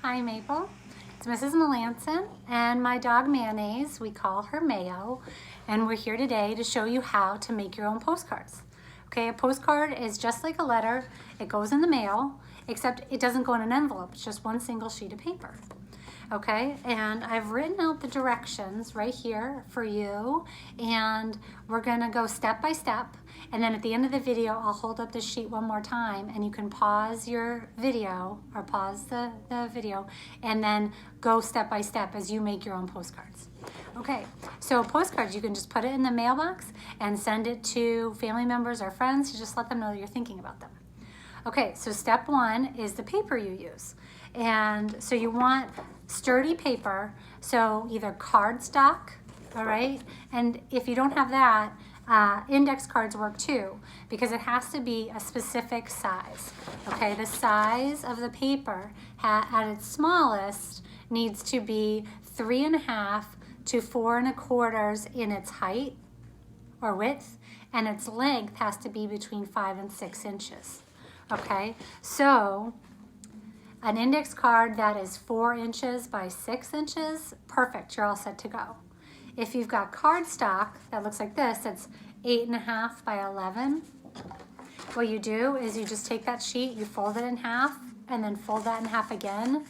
Hi, Maple. It's Mrs. Melanson and my dog Mayonnaise. We call her Mayo, and we're here today to show you how to make your own postcards. Okay, a postcard is just like a letter. It goes in the mail, except it doesn't go in an envelope. It's just one single sheet of paper. Okay, and I've written out the directions right here for you, and we're gonna go step by step, and then at the end of the video I'll hold up the sheet one more time and you can pause your video or pause the video and then go step by step as you make your own postcards. Okay, so postcards, you can just put it in the mailbox and send it to family members or friends to just let them know that you're thinking about them. Okay, so step one is the paper you use. And so you want sturdy paper, so either cardstock, all right? And if you don't have that, index cards work too, because it has to be a specific size, okay? The size of the paper at its smallest needs to be 3.5 to 4.25 in its height or width, and its length has to be between 5 and 6 inches, okay? So an index card that is 4 inches by 6 inches, perfect, you're all set to go. If you've got cardstock that looks like this, it's 8.5 by 11. What you do is you just take that sheet, you fold it in half, and then fold that in half again,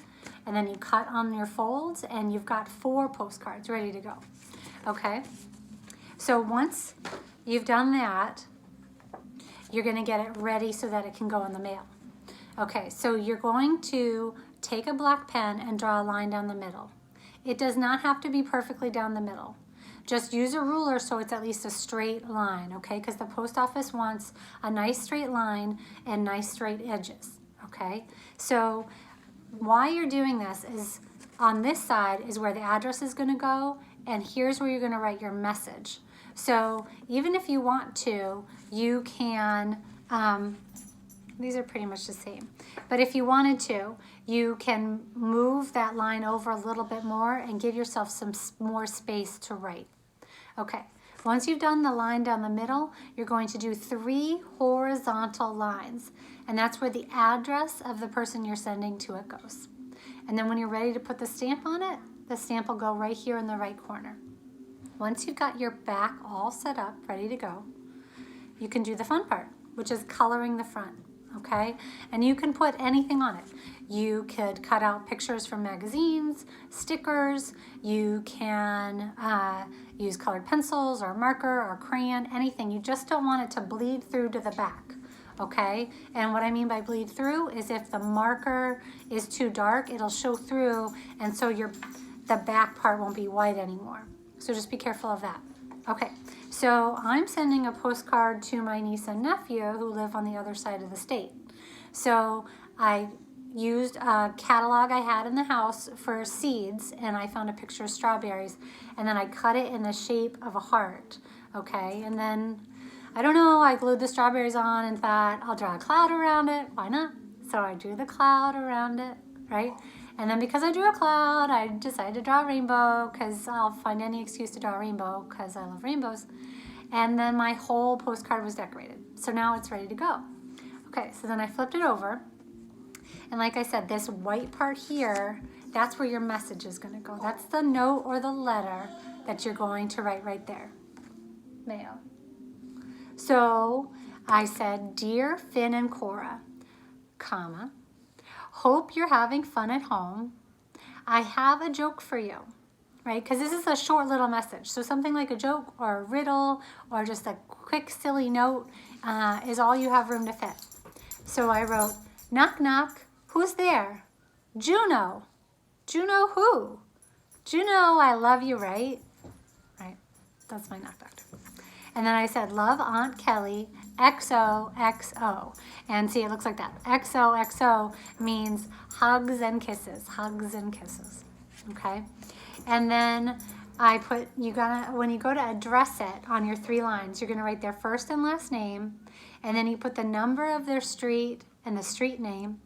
and then you cut on your folds, and you've got 4 postcards ready to go, okay? So once you've done that, you're gonna get it ready so that it can go in the mail. Okay, so you're going to take a black pen and draw a line down the middle. It does not have to be perfectly down the middle. Just use a ruler so it's at least a straight line, okay? Because the post office wants a nice straight line and nice straight edges, okay? So why you're doing this is on this side is where the address is gonna go, and here's where you're gonna write your message. So even if you want to, you can, these are pretty much the same. But if you wanted to, you can move that line over a little bit more and give yourself some more space to write. Okay, once you've done the line down the middle, you're going to do 3 horizontal lines. And that's where the address of the person you're sending to it goes. And then when you're ready to put the stamp on it, the stamp will go right here in the right corner. Once you've got your back all set up, ready to go, you can do the fun part, which is coloring the front. Okay, and you can put anything on it. You could cut out pictures from magazines, stickers, you can use colored pencils or marker or crayon, anything. You just don't want it to bleed through to the back, okay? And what I mean by bleed through is if the marker is too dark, it'll show through, and so the back part won't be white anymore. So just be careful of that. Okay, so I'm sending a postcard to my niece and nephew who live on the other side of the state. So I used a catalog I had in the house for seeds, and I found a picture of strawberries, and then I cut it in the shape of a heart, okay? And then, I don't know, I glued the strawberries on and thought, I'll draw a cloud around it, why not? So I drew the cloud around it, right? And then because I drew a cloud, I decided to draw a rainbow because I'll find any excuse to draw a rainbow because I love rainbows. And then my whole postcard was decorated. So now it's ready to go. Okay, so then I flipped it over. And like I said, this white part here, that's where your message is gonna go. That's the note or the letter that you're going to write right there. Mail. So I said, Dear Finn and Cora, comma, hope you're having fun at home. I have a joke for you, right? Because this is a short little message. So something like a joke or a riddle or just a quick silly note is all you have room to fit. So I wrote, knock, knock, who's there? Juno. Juno who? Juno, I love you, right? Right, that's my knock, knock. And then I said, love Aunt Kelly, XOXO. And see, it looks like that. XOXO means hugs and kisses, okay? And then I put, when you go to address it on your 3 lines, you're gonna write their first and last name, and then you put the number of their street and the street name.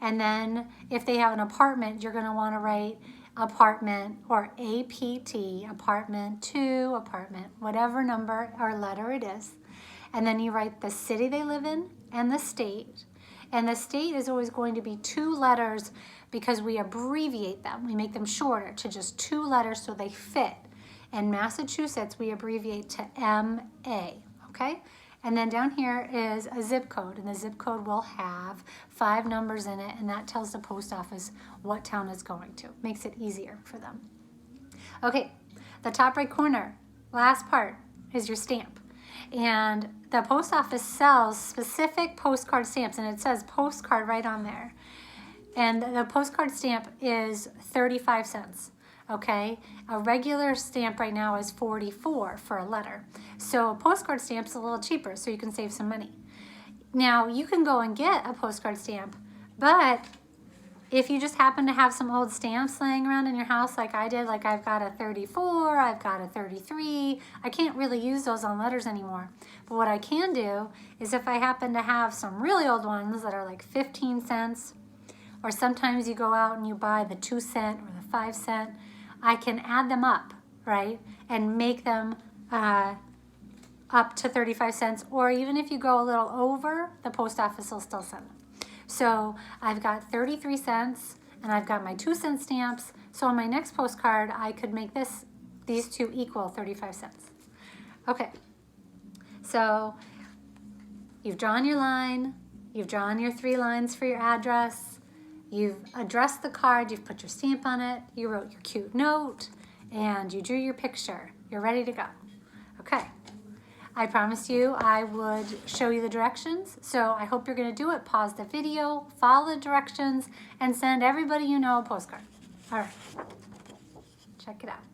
And then if they have an apartment, you're gonna wanna write apartment or APT, apartment 2, apartment, whatever number or letter it is. And then you write the city they live in and the state. And the state is always going to be 2 letters because we abbreviate them. We make them shorter to just 2 letters so they fit. In Massachusetts, we abbreviate to MA, okay? And then down here is a zip code, and the zip code will have 5 numbers in it, and that tells the post office what town it's going to. Makes it easier for them. Okay, the top right corner, last part, is your stamp. And the post office sells specific postcard stamps, and it says postcard right on there. And the postcard stamp is 35 cents. Okay, a regular stamp right now is 44 for a letter. So a postcard stamp's a little cheaper, so you can save some money. Now, you can go and get a postcard stamp, but if you just happen to have some old stamps laying around in your house like I did, like I've got a 34, I've got a 33, I can't really use those on letters anymore. But what I can do is if I happen to have some really old ones that are like 15 cents, or sometimes you go out and you buy the 2 cent or the 5 cent, I can add them up, right, and make them up to 35 cents, or even if you go a little over, the post office will still send them. So I've got 33 cents, and I've got my 2 cent stamps, so on my next postcard, I could make these two equal 35 cents. Okay, so you've drawn your line, you've drawn your 3 lines for your address, you've addressed the card, you've put your stamp on it, you wrote your cute note, and you drew your picture. You're ready to go. Okay. I promised you I would show you the directions, so I hope you're going to do it. Pause the video, follow the directions, and send everybody you know a postcard. All right. Check it out.